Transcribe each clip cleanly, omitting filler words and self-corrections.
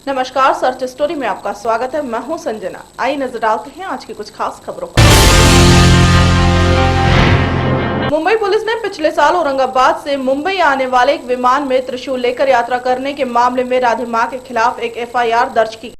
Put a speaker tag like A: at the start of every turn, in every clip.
A: नमस्कार, search story में आपका स्वागत है। मैं हूं संजना। आइए नजर डालते हैं आज की कुछ खास खबरों पर। मुंबई पुलिस ने पिछले साल औरंगाबाद से मुंबई आने वाले एक विमान में त्रिशूल लेकर यात्रा करने के मामले में राधे मां के खिलाफ एक एफआईआर दर्ज की।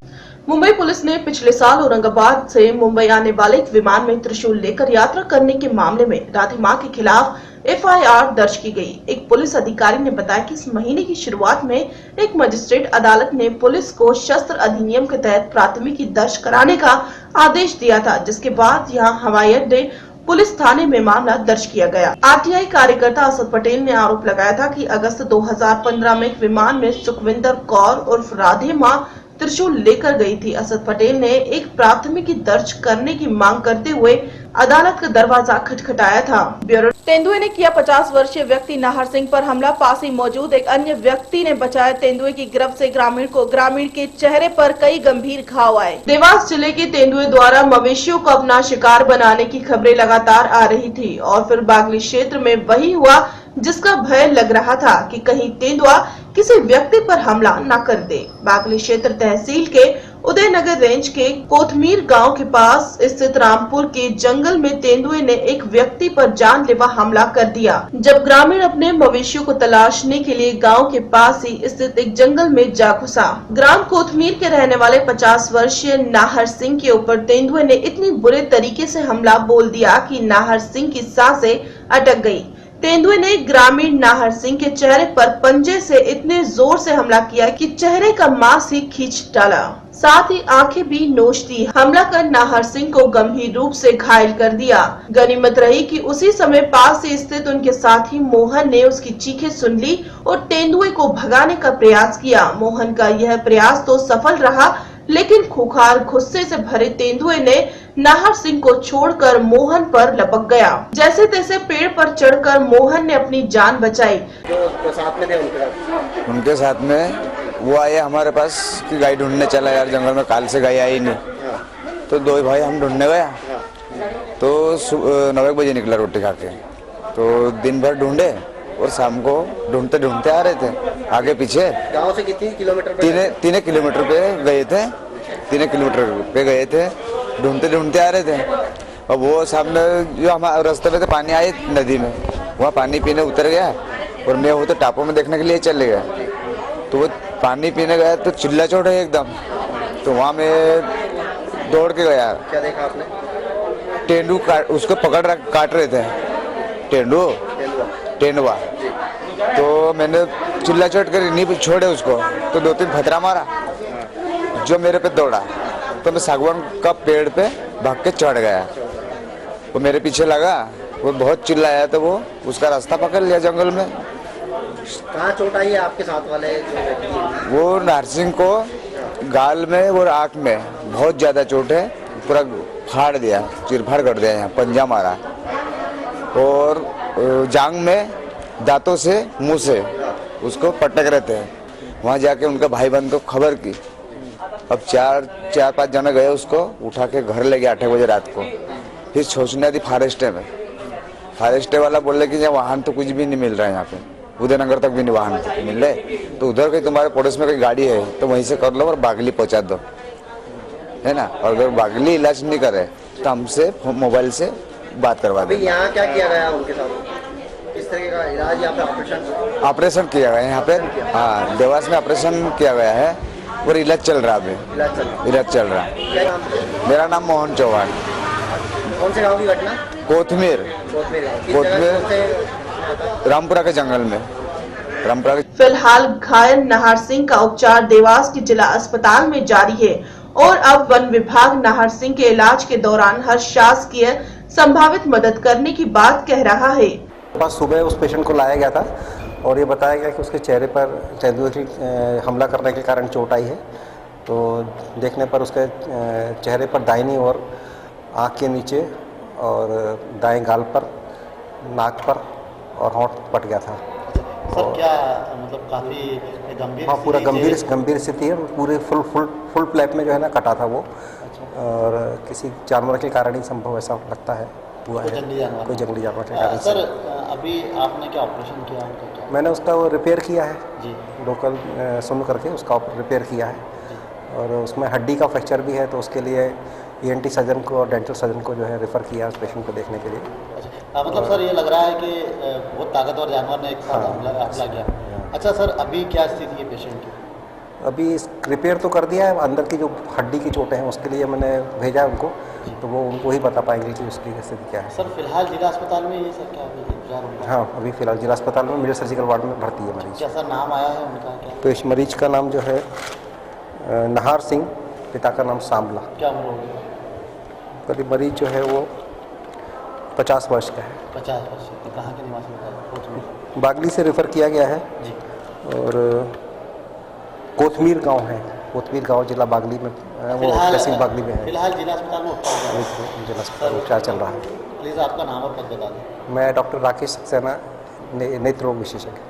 A: मुंबई पुलिस ने पिछले साल औरंगाबाद से मुंबई आने वाले एक विमान में त्रिशूल लेकर यात्रा करने के मामले में राधे मां के खिलाफ एफआईआर दर्ज की गई। एक पुलिस अधिकारी ने बताया कि इस महीने की शुरुआत में एक मजिस्ट्रेट अदालत ने पुलिस को शस्त्र अधिनियम के तहत प्राथमिकी दर्ज कराने का आदेश दिया था, जिसके बाद यहां हवाई अड्डे पुलिस थाने में मामला दर्ज किया गया। आरटीआई कार्यकर्ता असद पटेल ने आरोप लगाया था कि अगस्त 2015 में एक विमान में सुखविंदर कौर उर्फ राधे मां त्रिशूल लेकर गई थी। असद पटेल ने एक प्राथमिकी दर्ज करने की मांग करते हुए अदालत का दरवाजा खटखटाया था। ब्यूरो तेंदुए ने किया 50 वर्षीय व्यक्ति नाहर सिंह पर हमला। पास ही मौजूद एक अन्य व्यक्ति ने बचाया तेंदुए की गिरफ्त से ग्रामीण को। ग्रामीण के चेहरे पर कई गंभीर घाव आए। देवास जिले के तेंदुए द्वारा मवेशियों को अपना शिकार बनाने की खबरें लगातार आ रही थी और फिर बागली क्षेत्र में वही हुआ जिसका भय लग रहा था कि कहीं तेंदुआ किसी व्यक्ति पर हमला न कर दे। बागली क्षेत्र तहसील के उदयनगर रेंज के कोथमीर गांव के पास स्थित रामपुर के जंगल में तेंदुए ने एक व्यक्ति पर जानलेवा हमला कर दिया। जब ग्रामीण अपने मवेशियों को तलाशने के लिए गांव के पास ही स्थित एक जंगल में जा घुसा। ग्राम कोथमीर के रहने वाले 50 वर्षीय नाहर सिंह के ऊपर तेंदुए ने इतनी बुरे तरीके से हमला बोल दिया कि नाहर सिंह की सांसें अटक गयी। तेंदुए ने ग्रामीण नाहर सिंह के चेहरे पर पंजे से इतने जोर से हमला किया कि चेहरे का मांस ही खींच डाला, साथ ही आंखें भी नोच दी। हमला कर नाहर सिंह को गंभीर रूप से घायल कर दिया। गनीमत रही कि उसी समय पास से स्थित उनके साथी मोहन ने उसकी चीखें सुन ली और तेंदुए को भगाने का प्रयास किया। मोहन का यह प्रयास तो सफल रहा, लेकिन खूंखार गुस्से से भरे तेंदुए ने नाहर सिंह को छोड़कर मोहन पर लपक गया। जैसे तैसे पेड़ पर चढ़कर मोहन ने अपनी जान बचाई।
B: जो साथ में थे
C: उनके साथ में वो आए हमारे पास कि गाय ढूंढने चला यार, जंगल में काल से गाय आई नहीं। तो दो भाई हम ढूंढने गया तो 9 बजे निकला रोटी खा के। तो दिन भर ढूंढे और शाम को ढूंढते ढूंढते आ रहे थे आगे पीछे।
B: गांव से कितने किलोमीटर पे?
C: 3 किलोमीटर पे गए थे। 3 किलोमीटर पे गए थे, ढूंढते ढूंढते आ रहे थे। और वो सामने जो हमारे रास्ते में पानी आए नदी में, वहाँ पानी पीने उतर गया और मैं वो तो टापू में देखने के लिए चले गया। तो वो पानी पीने गया तो चिल्ला चोट है एकदम। तो वहाँ मैं दौड़ के गया।
B: क्या देखा आपने?
C: तेंदू उसको पकड़ काट रहे थे, तेंदुआ। तो मैंने चिल्ला चोट कर नहीं छोड़े उसको, तो 2-3 फतरा मारा। जो मेरे पे दौड़ा तो मैं सागवान का पेड़ पे भाग के चढ़ गया। वो मेरे पीछे लगा, वो बहुत चिल्लाया तो वो उसका रास्ता पकड़ लिया जंगल में।
B: कहाँ चोट आई है आपके साथ वाले जो व्यक्ति?
C: वो नाहर सिंह को गाल में और आँख में बहुत ज़्यादा चोट है, पूरा फाड़ दिया, चिरफाड़ कर दिया, यहाँ पंजा मारा। और जांग में दांतों से मुंह से उसको पटक रहे थे। वहाँ जाके उनका भाई बहन को खबर की। अब 4-5 जने गए, उसको उठा के घर ले गए 8 बजे रात को। फिर सोचने दी फॉरेस्टे में, फॉरेस्टे वाला बोले कि यहाँ वाहन तो कुछ भी नहीं मिल रहा है, यहाँ पे उदयनगर तक भी नहीं वाहन मिल रहे। तो उधर कहीं तुम्हारे पड़ोस में कोई गाड़ी है तो वहीं से कर लो और बागली पहुँचा दो, है ना। और अगर बागली इलाज नहीं करे तो हमसे मोबाइल से बात करवा दो।
B: यहाँ क्या किया गया उनके साथ? किस तरह का इलाज यहाँ पे?
C: ऑपरेशन किया गया है यहाँ पे। हाँ, देवास में ऑपरेशन किया गया है और इलाज चल रहा है अभी। इलाज चल रहा है। मेरा नाम मोहन चौहान।
B: कौन से गांव की घटना?
C: कोथमीर, रामपुरा के जंगल में। रामपुरा के
A: फिलहाल घायल नाहर सिंह का उपचार देवास के जिला अस्पताल में जारी है और अब वन विभाग नाहर सिंह के इलाज के दौरान हर शासकीय संभावित मदद करने की बात कह रहा है।
D: बस सुबह उस पेशेंट को लाया गया था और ये बताया गया कि उसके चेहरे पर तेंदुए की हमला करने के कारण चोट आई है। तो देखने पर उसके चेहरे पर दाहिनी ओर आँख के नीचे और दाएं गाल पर, नाक पर और होंठ फट गया था।
B: सर क्या मतलब काफ़ी गंभीर?
D: हाँ, पूरा गंभीर स्थिति है। पूरे फुल प्लेट में जो है ना कटा था वो। और किसी जानवर के कारण ही संभव ऐसा लगता है हुआ है, कोई जंगली जानवर के कारण।
B: सर अभी आपने क्या ऑपरेशन किया उनका?
D: मैंने उसका वो रिपेयर किया है
B: जी,
D: लोकल सुन करके उसका रिपेयर किया है। और उसमें हड्डी का फ्रैक्चर भी है, तो उसके लिए ENT सर्जन को और डेंटल सर्जन को जो है रेफ़र किया उस पेशेंट को देखने के लिए।
B: अच्छा, मतलब सर ये लग रहा है कि बहुत ताकतवर जानवर ने एक साथ हमला किया। अच्छा सर, अभी क्या स्थिति है पेशेंट की?
D: अभी रिपेयर तो कर दिया है, अंदर की जो हड्डी की चोटें हैं उसके लिए मैंने भेजा उनको, तो वो उनको ही बता पाएंगे कि उसकी स्थिति क्या है।
B: सर फिलहाल जिला अस्पताल में ये सर क्या उपचार हो रहा है?
D: हाँ, अभी फ़िलहाल जिला अस्पताल में मिडिल सर्जिकल वार्ड में भर्ती है मरीज।
B: क्या सर नाम आया है उनका क्या?
D: तो इस मरीज का नाम जो है नहार सिंह, पिता का नाम सांबला।
B: क्या उम्र होगी?
D: करीब मरीज जो है वो 50 वर्ष का है।
B: 50 वर्ष के। कहाँ के निवासी बताइए?
D: बागली से रेफ़र किया गया है
B: जी।
D: और कोतमीर गांव है, कोतमीर गांव जिला बागली में, वो तहसील बागली में है।
B: फिलहाल जिला अस्पताल में उपचार
D: जिला अस्पताल में उपचार चल रहा है।
B: प्लीज़ आपका नाम और पद बता दें।
D: मैं डॉक्टर राकेश सक्सेना, नेत्र रोग विशेषज्ञ।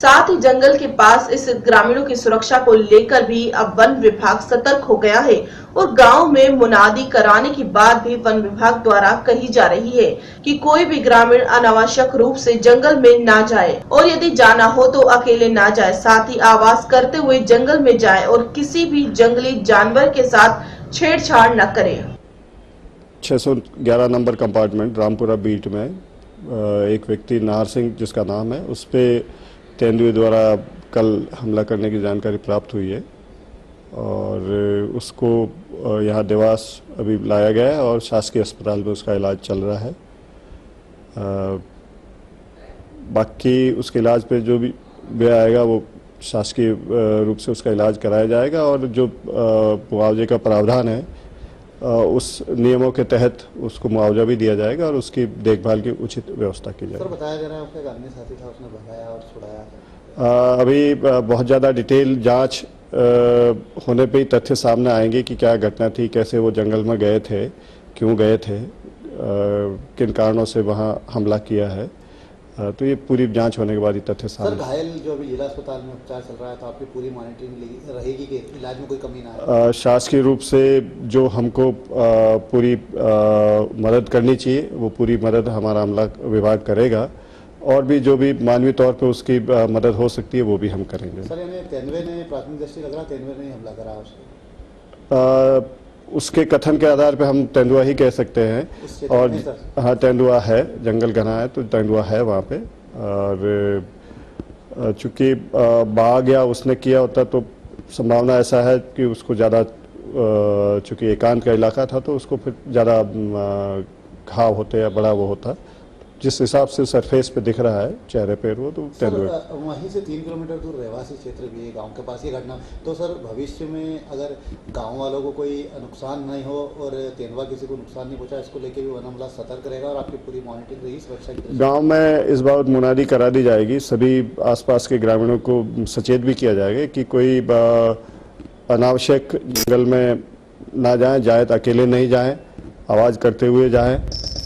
A: साथ ही जंगल के पास स्थित ग्रामीणों की सुरक्षा को लेकर भी अब वन विभाग सतर्क हो गया है और गांव में मुनादी कराने की बात भी वन विभाग द्वारा कही जा रही है कि कोई भी ग्रामीण अनावश्यक रूप से जंगल में ना जाए और यदि जाना हो तो अकेले ना जाए, साथ ही आवाज करते हुए जंगल में जाए और किसी भी जंगली जानवर के साथ छेड़छाड़ न करे।
E: 611 नंबर कंपार्टमेंट रामपुरा बीट में एक व्यक्ति नाहर सिंह जिसका नाम है, उस पर तेंदुए द्वारा कल हमला करने की जानकारी प्राप्त हुई है और उसको यहाँ देवास अभी लाया गया है और शासकीय अस्पताल में उसका इलाज चल रहा है। बाकी उसके इलाज पे जो भी व्यय आएगा वो शासकीय रूप से उसका इलाज कराया जाएगा और जो मुआवजे का प्रावधान है उस नियमों के तहत उसको मुआवजा भी दिया जाएगा और उसकी देखभाल की उचित व्यवस्था की जाएगी।
B: सर बताया जा रहा है उसका अन्य साथी था, उसने भगाया और छुड़ाया।
E: अभी बहुत ज़्यादा डिटेल जांच होने पे ही तथ्य सामने आएंगे कि क्या घटना थी, कैसे वो जंगल में गए थे, क्यों गए थे, किन कारणों से वहाँ हमला किया है, तो ये पूरी जांच होने के बाद ही तथ्य सामने।
B: सर घायल जो अभी जिला अस्पताल में उपचार चल रहा है तो आपकी पूरी मॉनिटरिंग रहेगी कि इलाज में कोई कमी ना आए?
E: शासकीय रूप से जो हमको पूरी मदद करनी चाहिए वो पूरी मदद हमारा अमला विभाग करेगा और भी जो भी मानवीय तौर पे उसकी मदद हो सकती है वो भी हम करेंगे।
B: सर यानी तेंदुए ने प्राथमिक दृष्टि लग रहा तेंदुए ने हमला करा उसको?
E: उसके कथन के आधार पे हम तेंदुआ ही कह सकते हैं और हाँ तेंदुआ है, जंगल घना है तो तेंदुआ है वहाँ पे और चूंकि बाघ या उसने किया होता तो संभावना ऐसा है कि उसको ज़्यादा चूंकि एकांत का इलाका था तो उसको फिर ज़्यादा घाव होते या बड़ा वो होता, जिस हिसाब से सरफेस पे दिख रहा है चेहरे पे वो तो तेंदुए।
B: वहीं से 3 किलोमीटर दूर रहवासी क्षेत्र भी है गांव के पास ये घटना, तो सर भविष्य में अगर गांव वालों को कोई नुकसान नहीं हो और तेंदुआ किसी को नुकसान नहीं पहुंचा, इसको लेके भी वन अमला सतर्क रहेगा और आपकी पूरी मॉनिटरिंग रहेगी सुरक्षा की?
E: गाँव में इस बाबत मुनादी करा दी जाएगी, सभी आसपास के ग्रामीणों को सचेत भी किया जाएगा कि कोई अनावश्यक जंगल में ना जाए तो अकेले नहीं जाएं, आवाज़ करते हुए जाएं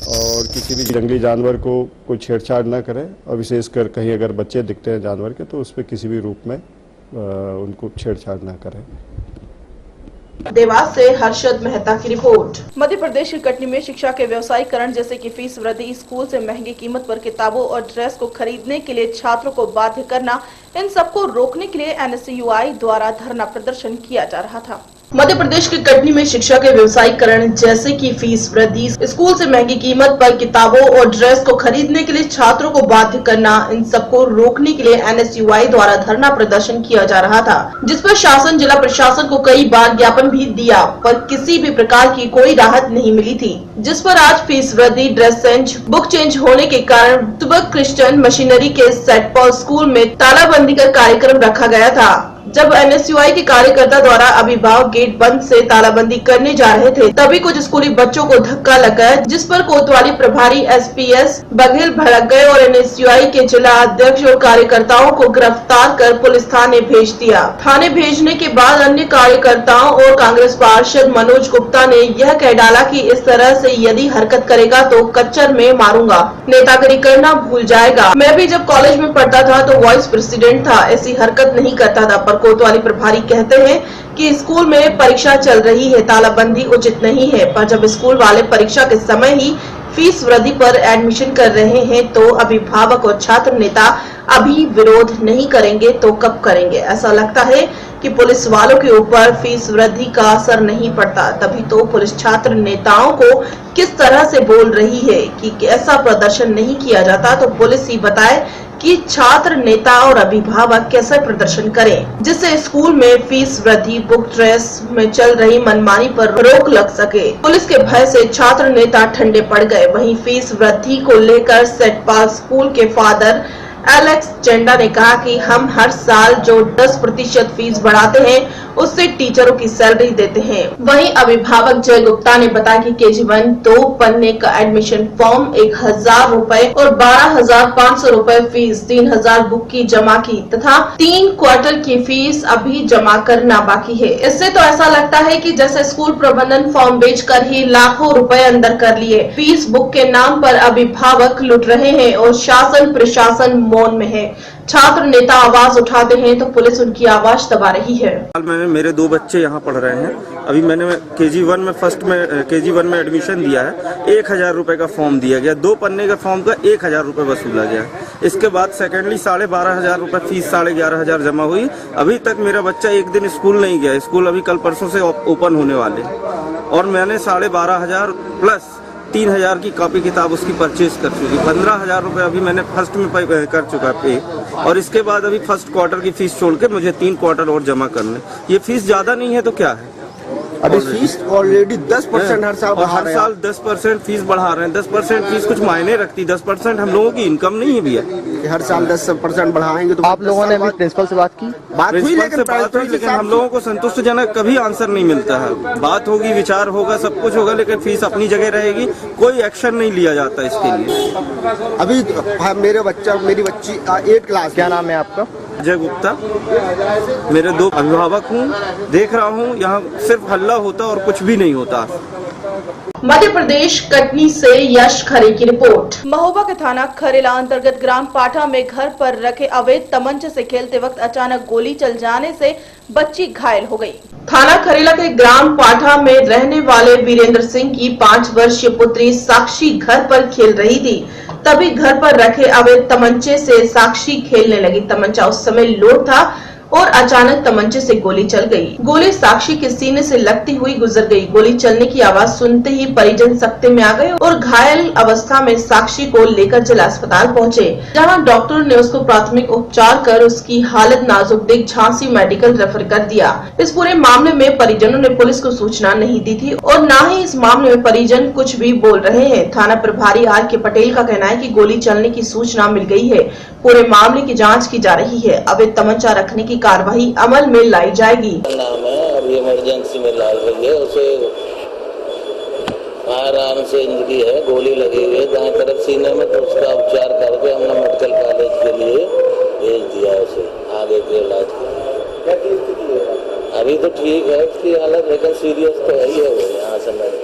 E: और किसी भी जंगली जानवर को कोई छेड़छाड़ ना करें और विशेषकर कहीं अगर बच्चे दिखते हैं जानवर के तो उस पर किसी भी रूप में उनको छेड़छाड़ ना करें।
A: देवास से हर्षद मेहता की रिपोर्ट। मध्य प्रदेश के कटनी में शिक्षा के व्यवसायीकरण जैसे कि फीस वृद्धि, स्कूल से महंगी कीमत पर किताबों और ड्रेस को खरीदने के लिए छात्रों को बाध्य करना, इन सबको रोकने के लिए NSUI द्वारा धरना प्रदर्शन किया जा रहा था। मध्य प्रदेश के कटनी में शिक्षा के व्यवसायीकरण जैसे कि फीस वृद्धि, स्कूल से महंगी कीमत पर किताबों और ड्रेस को खरीदने के लिए छात्रों को बाध्य करना, इन सबको रोकने के लिए NSUI द्वारा धरना प्रदर्शन किया जा रहा था, जिस पर शासन, जिला प्रशासन को कई बार ज्ञापन भी दिया पर किसी भी प्रकार की कोई राहत नहीं मिली थी। जिस पर आज फीस वृद्धि, ड्रेस चेंज, बुक चेंज होने के कारण सुबह क्रिश्चियन मशीनरी के सेंट पॉल स्कूल में तालाबंदी का कार्यक्रम रखा गया था। जब NSUI के कार्यकर्ता द्वारा अभिभावक गेट बंद से तालाबंदी करने जा रहे थे, तभी कुछ स्कूली बच्चों को धक्का लग गया, जिस पर कोतवाली प्रभारी SPS बघेल भड़क गए और NSUI के जिला अध्यक्ष और कार्यकर्ताओं को गिरफ्तार कर पुलिस थाने भेज दिया। थाने भेजने के बाद अन्य कार्यकर्ताओं और कांग्रेस पार्षद मनोज गुप्ता ने यह कह डाला कि इस तरह से यदि हरकत करेगा तो कच्चर में मारूंगा, नेतागिरी करना भूल जाएगा। मैं भी जब कॉलेज में पढ़ता था तो वाइस प्रेसिडेंट था, ऐसी हरकत नहीं करता था। पर कोतवाली प्रभारी कहते हैं कि स्कूल में परीक्षा चल रही है, तालाबंदी उचित नहीं है। पर जब स्कूल वाले परीक्षा के समय ही फीस वृद्धि पर एडमिशन कर रहे हैं तो अभिभावक और छात्र नेता अभी विरोध नहीं करेंगे तो कब करेंगे। ऐसा लगता है कि पुलिस वालों के ऊपर फीस वृद्धि का असर नहीं पड़ता, तभी तो पुलिस छात्र नेताओं को किस तरह से बोल रही है कि ऐसा प्रदर्शन नहीं किया जाता तो पुलिस ही बताए कि छात्र नेता और अभिभावक कैसे प्रदर्शन करें जिससे स्कूल में फीस वृद्धि, बुक ड्रेस में चल रही मनमानी पर रोक लग सके। पुलिस के भय से छात्र नेता ठंडे पड़ गए। वहीं फीस वृद्धि को लेकर सेंट पॉल स्कूल के फादर एलेक्स चेंडा ने कहा कि हम हर साल जो 10% फीस बढ़ाते हैं उससे टीचरों की सैलरी देते हैं। वहीं अभिभावक जय गुप्ता ने बताया कि KG1 2 पन्ने का एडमिशन फॉर्म 1000 रुपए और 12,500 रुपए फीस, 3000 बुक की जमा की तथा 3 क्वार्टर की फीस अभी जमा करना बाकी है। इससे तो ऐसा लगता है कि जैसे स्कूल प्रबंधन फॉर्म बेचकर ही लाखों रुपए अंदर कर लिए। फीस बुक के नाम पर अभिभावक लूट रहे हैं और शासन प्रशासन मौन में है। छात्र नेता आवाज उठाते हैं तो पुलिस उनकी आवाज दबा रही है।
F: मेरे 2 बच्चे यहाँ पढ़ रहे हैं। अभी मैंने KG1 में एडमिशन दिया है। 1000 रुपए का फॉर्म दिया गया, 2 पन्ने के फॉर्म का 1000 रुपए वसूला गया। इसके बाद सेकेंडली 12,500 रुपए फीस, 11,500 जमा हुई। अभी तक मेरा बच्चा एक दिन स्कूल नहीं गया। स्कूल अभी कल परसों से ओपन होने वाले और मैंने 12,500 प्लस 3,000 की कॉपी किताब उसकी परचेज कर चुकी। 15,000 रुपए अभी मैंने फर्स्ट में कर चुका पे और इसके बाद अभी फर्स्ट क्वार्टर की फीस छोड़ के मुझे 3 क्वार्टर और जमा करने। ये फीस ज्यादा नहीं है तो क्या है?
G: अभी फीस ऑलरेडी 10% हर साल
F: 10% फीस बढ़ा रहे हैं। 10% फीस कुछ मायने रखती? 10% हम लोगों की इनकम नहीं है भैया।
G: हर साल 10% बढ़ाएंगे तो
H: आप लोगों ने अभी प्रिंसिपल से बात की?
G: बात हुई,
F: लेकिन हम लोगों को संतुष्टजनक कभी आंसर नहीं मिलता है। बात होगी, विचार होगा, सब कुछ होगा, लेकिन फीस अपनी जगह रहेगी। कोई एक्शन नहीं लिया जाता इसके लिए।
G: अभी मेरी बच्ची 8 क्लास।
H: क्या नाम है आपका?
F: जय गुप्ता। मेरे 2 अभिभावक हूँ। देख रहा हूँ यहाँ सिर्फ हल्ला होता और कुछ भी नहीं होता।
A: मध्य प्रदेश कटनी से यश खरे की रिपोर्ट। महोबा के थाना खरेला अंतर्गत ग्राम पाठा में घर पर रखे अवैध तमंचे से खेलते वक्त अचानक गोली चल जाने से बच्ची घायल हो गई। थाना खरेला के ग्राम पाठा में रहने वाले वीरेंद्र सिंह की 5 वर्षीय पुत्री साक्षी घर पर खेल रही थी, तभी घर पर रखे अवैध तमंचे से साक्षी खेलने लगी। तमंचा उस समय लोड था और अचानक तमंचे से गोली चल गई। गोली साक्षी के सीने से लगती हुई गुजर गई। गोली चलने की आवाज सुनते ही परिजन सकते में आ गए और घायल अवस्था में साक्षी को लेकर जिला अस्पताल पहुंचे, जहां डॉक्टर ने उसको प्राथमिक उपचार कर उसकी हालत नाजुक देख झांसी मेडिकल रेफर कर दिया। इस पूरे मामले में परिजनों ने पुलिस को सूचना नहीं दी थी और न ही इस मामले में परिजन कुछ भी बोल रहे हैं। थाना प्रभारी RK पटेल का कहना है कि गोली चलने की सूचना मिल गई है, पूरे मामले की जांच की जा रही है। अवैध तमंचा रखने की कार्रवाई अमल में लाई जाएगी।
I: नाम है, अभी इमरजेंसी में ला रही है उसे। आराम से इंजरी है, गोली लगी हुई है दाएं तरफ सीने में, तो उसका उपचार करके हमने मेडिकल कॉलेज के लिए भेज दिया उसे आगे के इलाज के लिए। अभी तो ठीक है उसकी हालत, लेकिन सीरियस तो है ही है वो। यहाँ से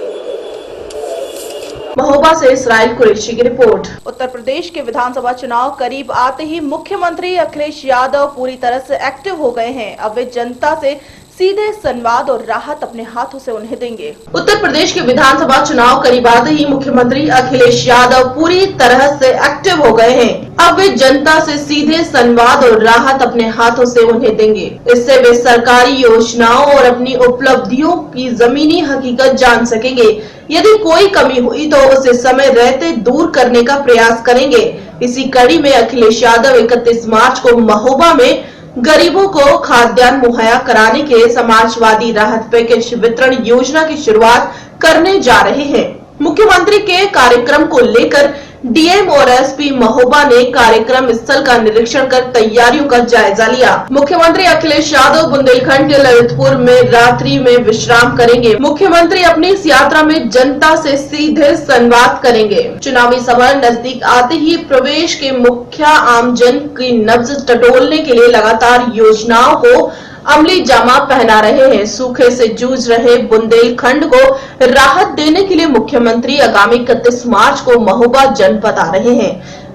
A: महोबा से इसराइल कुरैशी की रिपोर्ट। उत्तर प्रदेश के विधानसभा चुनाव करीब आते ही मुख्यमंत्री अखिलेश यादव पूरी तरह से एक्टिव हो गए हैं। अब वे जनता से सीधे संवाद और राहत अपने हाथों से उन्हें देंगे। उत्तर प्रदेश के विधानसभा चुनाव करीब आते ही मुख्यमंत्री अखिलेश यादव पूरी तरह से एक्टिव हो गए हैं। अब वे जनता से सीधे संवाद और राहत अपने हाथों से उन्हें देंगे। इससे वे सरकारी योजनाओं और अपनी उपलब्धियों की जमीनी हकीकत जान सकेंगे। यदि कोई कमी हुई तो उसे समय रहते दूर करने का प्रयास करेंगे। इसी कड़ी में अखिलेश यादव 31 मार्च को महोबा में गरीबों को खाद्यान्न मुहैया कराने के समाजवादी राहत पैकेज वितरण योजना की शुरुआत करने जा रहे हैं। मुख्यमंत्री के कार्यक्रम को लेकर DM और SP महोबा ने कार्यक्रम स्थल का निरीक्षण कर तैयारियों का जायजा लिया। मुख्यमंत्री अखिलेश यादव बुंदेलखंड के ललितपुर में रात्रि में विश्राम करेंगे। मुख्यमंत्री अपनी इस यात्रा में जनता से सीधे संवाद करेंगे। चुनावी सभा नजदीक आते ही प्रदेश के मुखिया आमजन की नब्ज टटोलने के लिए लगातार योजनाओं को अमली जामा पहना रहे हैं। सूखे से जूझ रहे बुंदेलखंड को राहत देने के लिए मुख्यमंत्री आगामी 31 मार्च को महोबा जनपद आ रहे हैं।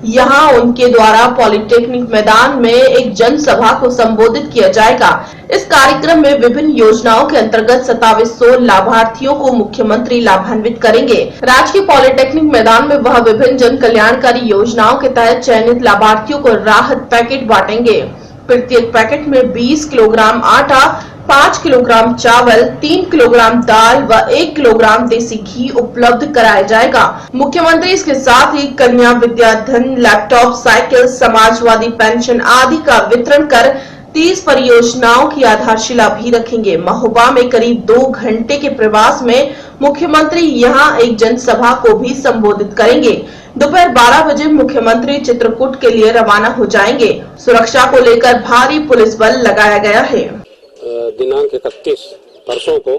A: यहाँ उनके द्वारा पॉलिटेक्निक मैदान में एक जनसभा को संबोधित किया जाएगा। इस कार्यक्रम में विभिन्न योजनाओं के अंतर्गत 2700 लाभार्थियों को मुख्यमंत्री लाभान्वित करेंगे। राजकीय पॉलिटेक्निक मैदान में वह विभिन्न जन कल्याणकारी योजनाओं के तहत चयनित लाभार्थियों को राहत पैकेट बांटेंगे। प्रत्येक पैकेट में 20 किलोग्राम आटा, 5 किलोग्राम चावल, 3 किलोग्राम दाल व 1 किलोग्राम देसी घी उपलब्ध कराया जाएगा। मुख्यमंत्री इसके साथ ही कन्या विद्याधन, लैपटॉप, साइकिल, समाजवादी पेंशन आदि का वितरण कर 30 परियोजनाओं की आधारशिला भी रखेंगे। महोबा में करीब 2 घंटे के प्रवास में मुख्यमंत्री यहां एक जनसभा को भी संबोधित करेंगे। दोपहर 12 बजे मुख्यमंत्री चित्रकूट के लिए रवाना हो जाएंगे। सुरक्षा को लेकर भारी पुलिस बल लगाया गया है।
J: दिनांक 31 परसों को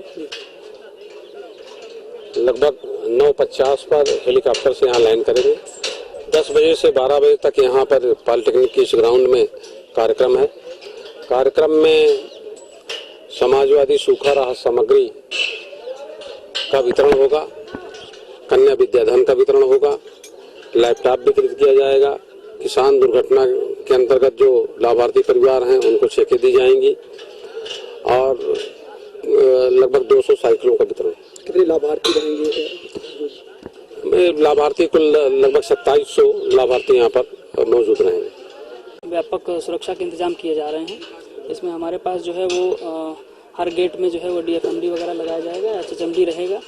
J: लगभग 9:50 पर हेलीकॉप्टर से यहाँ लैंड करेंगे। 10 बजे से 12 बजे तक यहाँ पर पॉलिटेक्निक के इस ग्राउंड में कार्यक्रम है। कार्यक्रम में समाजवादी सूखा राहत सामग्री का वितरण होगा, कन्या विद्याधन का वितरण होगा, लैपटॉप वितरित किया जाएगा। किसान दुर्घटना के अंतर्गत जो लाभार्थी परिवार हैं उनको चेकें दी जाएंगी और लगभग 200 साइकिलों का वितरण।
G: कितने लाभार्थी रहेंगे?
J: लाभार्थी कुल लगभग 2700 लाभार्थी यहाँ पर मौजूद रहेंगे।
K: व्यापक सुरक्षा के इंतजाम किए जा रहे हैं। इसमें हमारे पास जो है वो हर गेट में जो है वो DFMD वगैरह लगाया जाएगा, HHMD रहेगा।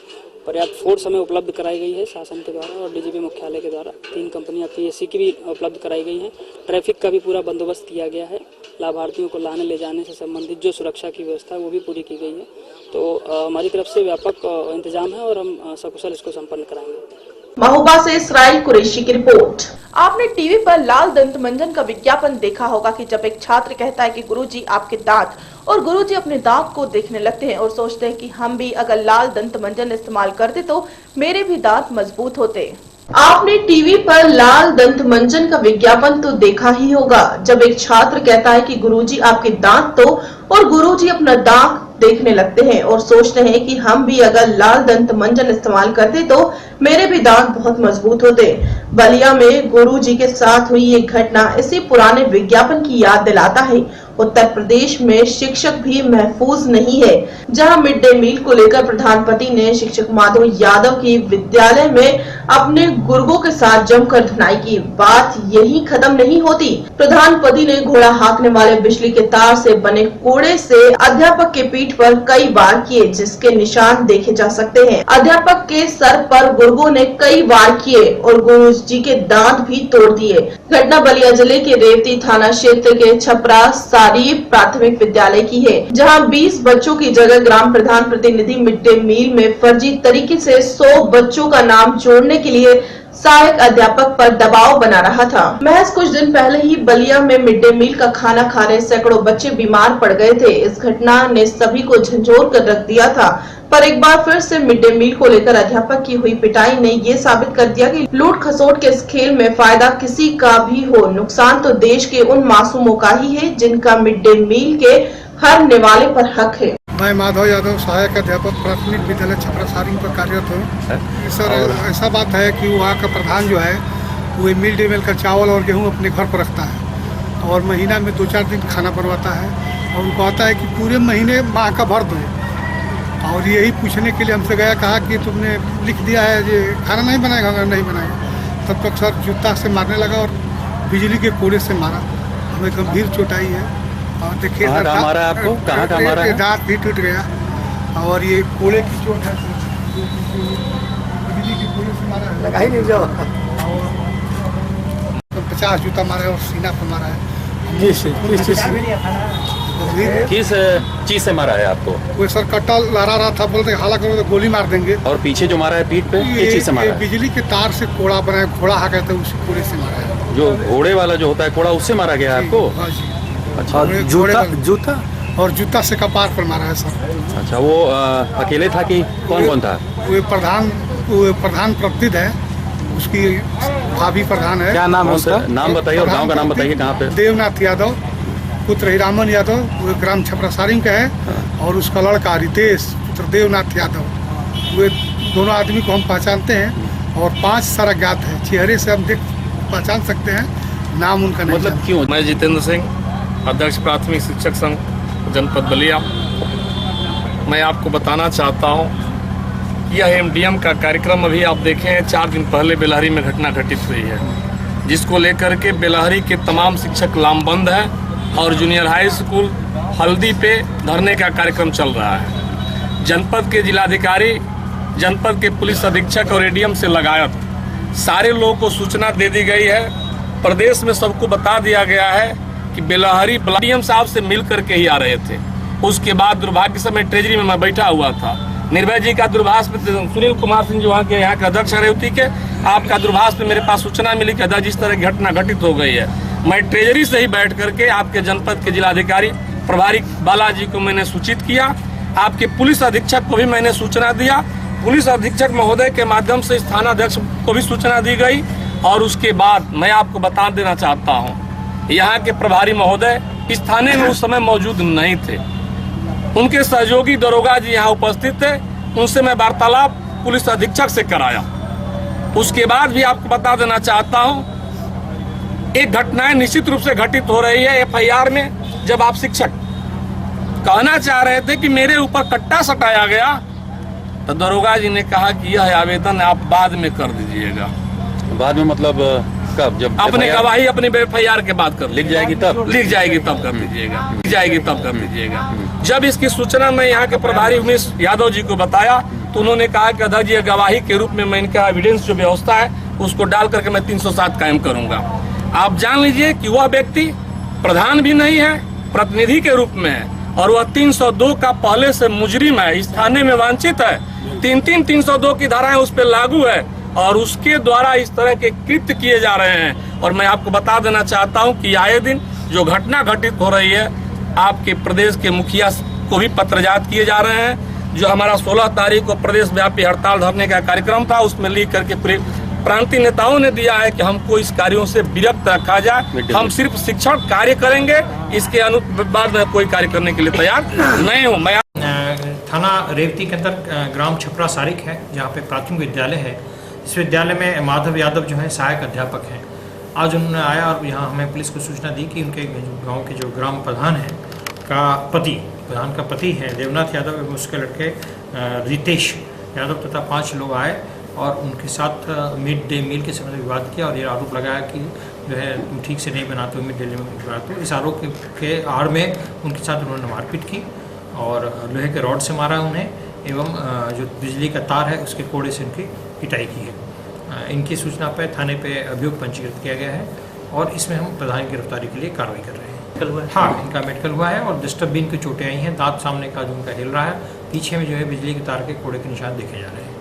K: पर्याप्त फोर्स हमें उपलब्ध कराई गई है शासन के द्वारा और DGP मुख्यालय के द्वारा। 3 कंपनियां PSC की भी उपलब्ध कराई गई हैं। ट्रैफिक का भी पूरा बंदोबस्त किया गया है। लाभार्थियों को लाने ले जाने से संबंधित जो सुरक्षा की व्यवस्था है वो भी पूरी की गई है। तो हमारी तरफ से व्यापक इंतजाम है और हम सकुशल इसको संपन्न कराएंगे।
A: महोबा से इसराइल कुरैशी की रिपोर्ट। आपने टीवी पर लाल दंत मंजन का विज्ञापन देखा होगा कि जब एक छात्र कहता है कि गुरुजी आपके दांत, और गुरुजी अपने दांत को देखने लगते हैं और सोचते हैं कि हम भी अगर लाल दंत मंजन इस्तेमाल करते तो मेरे भी दांत मजबूत होते। आपने टीवी पर लाल दंत मंजन का विज्ञापन तो देखा ही होगा जब एक छात्र कहता है कि गुरुजी आपके दांत तो, और गुरुजी अपना दांत देखने लगते हैं और सोचते हैं कि हम भी अगर लाल दंत मंजन इस्तेमाल करते तो मेरे भी दांत बहुत मजबूत होते। बलिया में गुरुजी के साथ हुई ये घटना इसी पुराने विज्ञापन की याद दिलाता है। उत्तर प्रदेश में शिक्षक भी महफूज नहीं है, जहां मिड डे मील को लेकर प्रधानपति ने शिक्षक माधव यादव की विद्यालय में अपने गुर्गों के साथ जमकर धुनाई की। बात यही खत्म नहीं होती। प्रधानपति ने घोड़ा हाँकने वाले बिजली के तार से बने कोड़े से अध्यापक के पीठ पर कई बार किए, जिसके निशान देखे जा सकते हैं। अध्यापक के सर पर गुर्गों ने कई बार किए और गुरुजी के दांत भी तोड़ दिए। घटना बलिया जिले के रेवती थाना क्षेत्र के छपरा प्राथमिक विद्यालय की है, जहां 20 बच्चों की जगह ग्राम प्रधान प्रतिनिधि मिड डे मील में फर्जी तरीके से 100 बच्चों का नाम जोड़ने के लिए सहायक अध्यापक पर दबाव बना रहा था। महज कुछ दिन पहले ही बलिया में मिड डे मील का खाना खा रहे सैकड़ों बच्चे बीमार पड़ गए थे। इस घटना ने सभी को झंझोर कर रख दिया था, पर एक बार फिर से मिड डे मील को लेकर अध्यापक की हुई पिटाई ने ये साबित कर दिया कि लूट खसोट के इस खेल में फायदा किसी का भी हो, नुकसान तो देश के उन मासूमों का ही है जिनका मिड डे मील के हर निवाले पर हक है।
L: मैं माधव यादव, सहायक अध्यापक प्राथमिक विद्यालय छपरा सारिंग पर कार्यरत हूँ। सर, ऐसा बात है कि वहाँ का प्रधान जो है वो मिड डे मील का चावल और गेहूँ अपने घर पर रखता है और महीना में 2-4 दिन खाना बनवाता है और उनको आता है कि पूरे महीने माह का भर दो। और यही पूछने के लिए हमसे गया, कहा कि तुमने लिख दिया है ये खाना नहीं बनाएगा, अगर नहीं बनाएगा। तब तक सर जूता से मारने लगा और बिजली के कोड़े से मारा। हमें गंभीर चोट आई है और देखिए
M: मारा आपको, कहाँ का मारा है?
L: दांत भी टूट गया और ये कोड़े की चोट है, बिजली के कोड़े से मारा है।
G: लगा ही नहीं जाओ।
L: 50 जूता मारा है और सीना पर मारा है।
M: किस चीज से मारा है आपको?
L: वो सर कट्टा लहरा रहा था, बोलते हाला करो तो गोली मार देंगे।
M: और पीछे जो मारा है पीठ पे, किस चीज से मारा है?
L: बिजली के तार से कोड़ा बनाया, घोड़ा हाँका था, उसी कोड़े से मारा है।
M: जो घोड़े वाला जो होता है कोड़ा, उससे मारा गया है आपको?
L: हाँ जी।
M: अच्छा, जूता
L: और जूता से कपार पर मारा है सर।
M: अच्छा, वो अकेले था कि कौन कौन था?
L: वो प्रधान प्रतिनिधि है, उसकी भाभी प्रधान है।
M: क्या नाम है उसका? नाम बताइए और गांव का नाम बताइए। कहाँ पे?
L: देवनाथ यादव, पुत्र हिरामन यादव, वो ग्राम छपरा सारिंग का है। और उसका लड़का रितेश, पुत्र देवनाथ यादव। वे दोनों आदमी को हम पहचानते हैं और 5 सारा ज्ञात है। चेहरे से हम देख पहचान सकते हैं, नाम उनका नहीं।
M: मतलब क्यों?
J: मैं जितेंद्र सिंह, अध्यक्ष प्राथमिक शिक्षक संघ जनपद बलिया। मैं आपको बताना चाहता हूँ यह एमडीएम का कार्यक्रम अभी आप देखें 4 दिन पहले बेलहरी में घटना घटित हुई है, जिसको लेकर के बेलहरी के तमाम शिक्षक लामबंद हैं और जूनियर हाई स्कूल हल्दी पे धरने का कार्यक्रम चल रहा है। जनपद के जिलाधिकारी, जनपद के पुलिस अधीक्षक और एडीएम से लगायत सारे लोगों को सूचना दे दी गई है। प्रदेश में सबको बता दिया गया है कि बेलहरी डीएम साहब से मिल करके ही आ रहे थे। उसके बाद दुर्भाग्य से मैं ट्रेजरी में मैं बैठा हुआ था। निर्भय जी का दूरभाष पे सुनील कुमार सिंह जो यहाँ के अध्यक्ष रेवती के, आपका दूरभाष पे मेरे पास सूचना मिली कि अध्यक्ष जिस तरह की घटना घटित हो गई है। मैं ट्रेजरी से ही बैठ करके आपके जनपद के जिलाधिकारी प्रभारी बालाजी को मैंने सूचित किया, आपके पुलिस अधीक्षक को भी मैंने सूचना दिया, पुलिस अधीक्षक महोदय के माध्यम से थानाध्यक्ष को भी सूचना दी गई। और उसके बाद मैं आपको बता देना चाहता हूँ, यहाँ के प्रभारी महोदय इस थाने में उस समय मौजूद नहीं थे, उनके सहयोगी दरोगा जी यहाँ उपस्थित थे, उनसे मैं वार्तालाप पुलिस अधीक्षक से कराया। उसके बाद भी आपको बता देना चाहता हूँ एक घटनाएं निश्चित रूप से घटित हो रही है एफआईआर में। जब आप शिक्षक कहना चाह रहे थे कि मेरे ऊपर कट्टा सटाया गया, तो दरोगा जी ने कहा कि यह आवेदन आप बाद में कर दीजिएगा।
M: बाद में मतलब कब? जब
J: अपने गवाही अपनी एफआईआर के बाद कर
M: लिख जाएगी तब?
J: लिख जाएगी तब कर दीजिएगा, लिख जाएगी तब कर दीजिएगा। जब इसकी सूचना मैं यहाँ के प्रभारी उमेश यादव जी को बताया, तो उन्होंने कहा कि अध्यक्ष जी गवाही के रूप में मैं इनका एविडेंस जो व्यवस्था है उसको डाल करके मैं 307 कायम करूंगा। आप जान लीजिए कि वह व्यक्ति प्रधान भी नहीं है, प्रतिनिधि के रूप में है, और वह 302 का पहले से मुजरिम है, इस थाने में वांछित है। 302 की धाराएं उस पर लागू है और उसके द्वारा इस तरह के कृत्य किए जा रहे हैं। और मैं आपको बता देना चाहता हूं कि आए दिन जो घटना घटित हो रही है, आपके प्रदेश के मुखिया को भी पत्रजात किए जा रहे हैं। जो हमारा 16 तारीख को प्रदेश व्यापी हड़ताल धरने का कार्यक्रम था, उसमें लिख करके पूरे प्रांतीय नेताओं ने दिया है कि हमको इस कार्यों से विरक्त रखा जाए, हम सिर्फ शिक्षण कार्य करेंगे, इसके बाद में कोई कार्य करने के लिए तैयार नहीं हूँ। मैं
N: थाना रेवती के अंदर ग्राम छपरा सारिक है, जहाँ पे प्राथमिक विद्यालय है। इस विद्यालय में माधव यादव जो है सहायक अध्यापक हैं। आज उन्होंने आया और यहाँ हमें पुलिस को सूचना दी कि उनके गांव के जो ग्राम प्रधान हैं का प्रधान का पति है देवनाथ यादव एवं उसके लड़के रितेश यादव तथा 5 लोग आए और उनके साथ मिड डे मील के संबंध में विवाद किया और ये आरोप लगाया कि जो है तुम ठीक से नहीं बनाते हो मिड डे मील में बनाते हो। इस आरोप के आड़ में उनके साथ उन्होंने मारपीट की और लोहे के रॉड से मारा उन्हें एवं जो बिजली का तार है उसके कोड़े से उनकी पिटाई की है। इनकी सूचना पर थाने पे अभियोग पंजीकृत किया गया है और इसमें हम प्रधान की गिरफ्तारी के लिए कार्रवाई कर रहे हैं। हाँ, इनका मेडिकल हुआ है और डिस्टर्ब भी इनकी चोटें आई हैं, दांत सामने का जो उनका हिल रहा है, पीछे में जो है बिजली के तार के कोड़े के निशान देखे जा रहे हैं।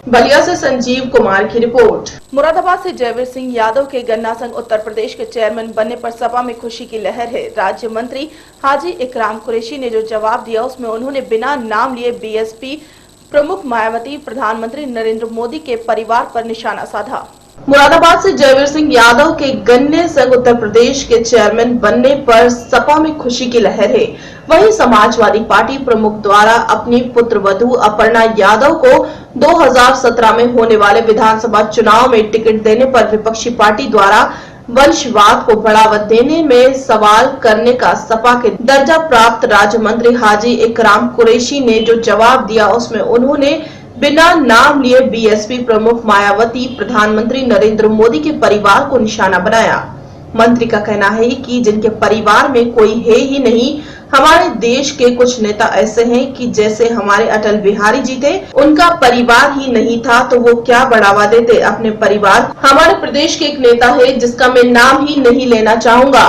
A: बलिया से संजीव कुमार की रिपोर्ट। मुरादाबाद से जयवीर सिंह यादव के गन्ना संघ उत्तर प्रदेश के चेयरमैन बनने पर सपा में खुशी की लहर है। राज्य मंत्री हाजी इकराम कुरैशी ने जो जवाब दिया उसमें उन्होंने बिना नाम लिए बीएसपी प्रमुख मायावती, प्रधानमंत्री नरेंद्र मोदी के परिवार पर निशाना साधा। मुरादाबाद से जयवीर सिंह यादव के गन्ने संघ उत्तर प्रदेश के चेयरमैन बनने पर सपा में खुशी की लहर है। वहीं समाजवादी पार्टी प्रमुख द्वारा अपनी पुत्रवधू अपर्णा यादव को 2017 में होने वाले विधानसभा चुनाव में टिकट देने पर विपक्षी पार्टी द्वारा वंशवाद को बढ़ावा देने में सवाल करने का सपा के दर्जा प्राप्त राज्य मंत्री हाजी इकराम कुरैशी ने जो जवाब दिया उसमें उन्होंने बिना नाम लिए बीएसपी प्रमुख मायावती, प्रधानमंत्री नरेंद्र मोदी के परिवार को निशाना बनाया। मंत्री का कहना है कि जिनके परिवार में कोई है ही नहीं, हमारे देश के कुछ नेता ऐसे हैं कि जैसे हमारे अटल बिहारी जी थे, उनका परिवार ही नहीं था तो वो क्या बढ़ावा देते अपने परिवार। हमारे प्रदेश के एक नेता है जिसका मैं नाम ही नहीं लेना चाहूंगा,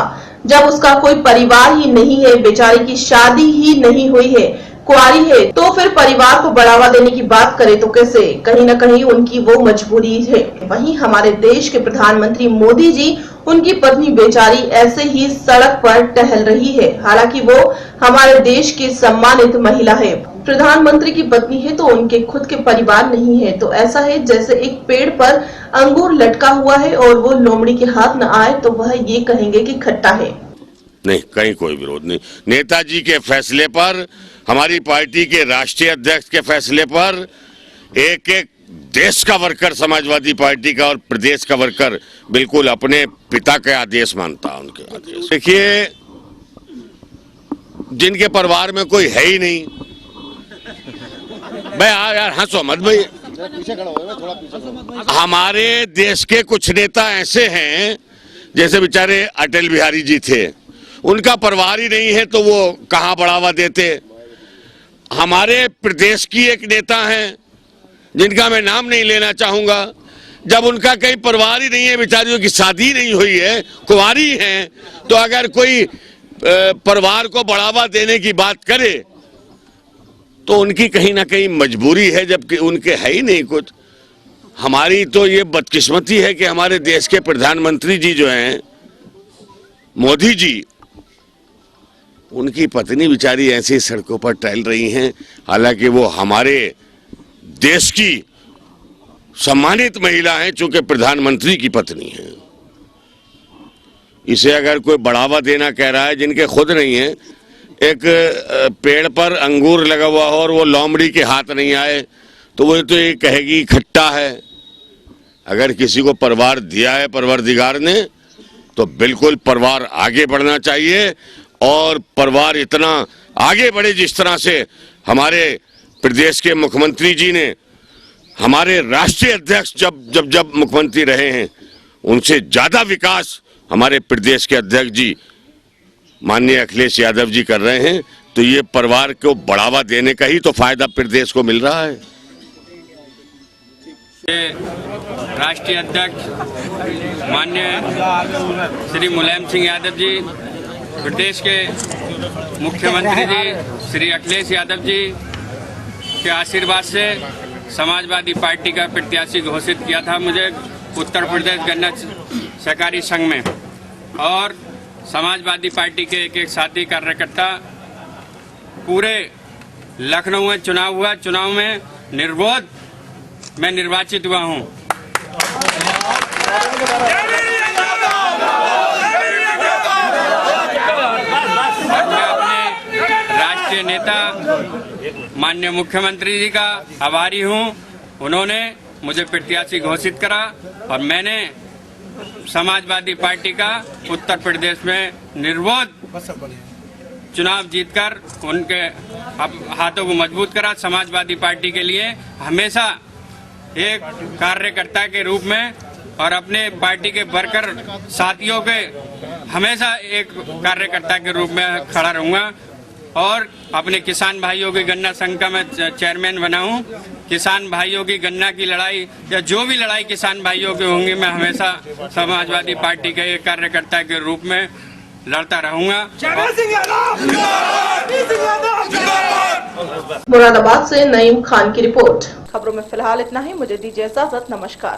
A: जब उसका कोई परिवार ही नहीं है, बेचारी की शादी ही नहीं हुई है, कुआरी है, तो फिर परिवार को बढ़ावा देने की बात करे तो कैसे? कहीं न कहीं उनकी वो मजबूरी है। वहीं हमारे देश के प्रधानमंत्री मोदी जी, उनकी पत्नी बेचारी ऐसे ही सड़क पर टहल रही है, हालांकि वो हमारे देश की सम्मानित महिला है। प्रधानमंत्री की पत्नी है तो उनके खुद के परिवार नहीं है, तो ऐसा है जैसे एक पेड़ पर अंगूर लटका हुआ है और वो लोमड़ी के हाथ न आए तो वह ये कहेंगे कि खट्टा है।
O: नहीं, कहीं कोई विरोध नहीं। नेताजी के फैसले पर, हमारी पार्टी के राष्ट्रीय अध्यक्ष के फैसले पर एक एक देश का वर्कर समाजवादी पार्टी का और प्रदेश का वर्कर बिल्कुल अपने पिता के आदेश मानता उनके आदेश। देखिए, जिनके परिवार में कोई है ही नहीं, भाई यार हंसो मत भाई, हमारे देश के कुछ नेता ऐसे हैं जैसे बेचारे अटल बिहारी जी थे, उनका परिवार ही नहीं है तो वो कहां बढ़ावा देते। हमारे प्रदेश की एक नेता हैं जिनका मैं नाम नहीं लेना चाहूंगा, जब उनका कहीं परिवार ही नहीं है, बेचारियों की शादी नहीं हुई है, कुंवारी हैं, तो अगर कोई परिवार को बढ़ावा देने की बात करे तो उनकी कहीं ना कहीं मजबूरी है, जबकि उनके है ही नहीं कुछ। हमारी तो ये बदकिस्मती है कि हमारे देश के प्रधानमंत्री जी जो हैं, मोदी जी, उनकी पत्नी बेचारी ऐसी सड़कों पर टहल रही हैं, हालांकि वो हमारे देश की सम्मानित महिला हैं, चूंकि प्रधानमंत्री की पत्नी है। इसे अगर कोई बढ़ावा देना कह रहा है, जिनके खुद नहीं है, एक पेड़ पर अंगूर लगा हुआ हो और वो लोमड़ी के हाथ नहीं आए तो वो तो ये कहेगी खट्टा है। अगर किसी को परिवार दिया है परवरदिगार ने तो बिल्कुल परिवार आगे बढ़ना चाहिए, और परिवार इतना आगे बढ़े जिस तरह से हमारे प्रदेश के मुख्यमंत्री जी ने, हमारे राष्ट्रीय अध्यक्ष जब मुख्यमंत्री रहे हैं, उनसे ज्यादा विकास हमारे प्रदेश के अध्यक्ष जी माननीय अखिलेश यादव जी कर रहे हैं, तो ये परिवार को बढ़ावा देने का ही तो फायदा प्रदेश को मिल रहा है।
P: राष्ट्रीय अध्यक्ष माननीय श्री मुलायम सिंह यादव जी, प्रदेश के मुख्यमंत्री जी श्री अखिलेश यादव जी के आशीर्वाद से समाजवादी पार्टी का प्रत्याशी घोषित किया था मुझे उत्तर प्रदेश गन्ना सहकारी संघ में, और समाजवादी पार्टी के एक साथी कार्यकर्ता पूरे लखनऊ में चुनाव हुआ, चुनाव में निर्विरोध मैं निर्वाचित हुआ हूं। और मैं अपने राष्ट्रीय नेता माननीय मुख्यमंत्री जी का आभारी हूं, उन्होंने मुझे प्रत्याशी घोषित करा और मैंने समाजवादी पार्टी का उत्तर प्रदेश में निर्विरोध चुनाव जीतकर उनके हाथों को मजबूत करा। समाजवादी पार्टी के लिए हमेशा एक कार्यकर्ता के रूप में और अपने पार्टी के वर्कर साथियों के हमेशा एक कार्यकर्ता के रूप में खड़ा रहूंगा, और अपने किसान भाइयों की गन्ना संघ का मैं चेयरमैन बना हूं। किसान भाइयों की गन्ना की लड़ाई या जो भी लड़ाई किसान भाइयों की होंगी, मैं हमेशा समाजवादी पार्टी के एक कार्यकर्ता के रूप में लड़ता रहूंगा।
A: मुरादाबाद से नईम खान की रिपोर्ट। खबरों में फिलहाल इतना ही, मुझे दीजिए इजाजत, नमस्कार।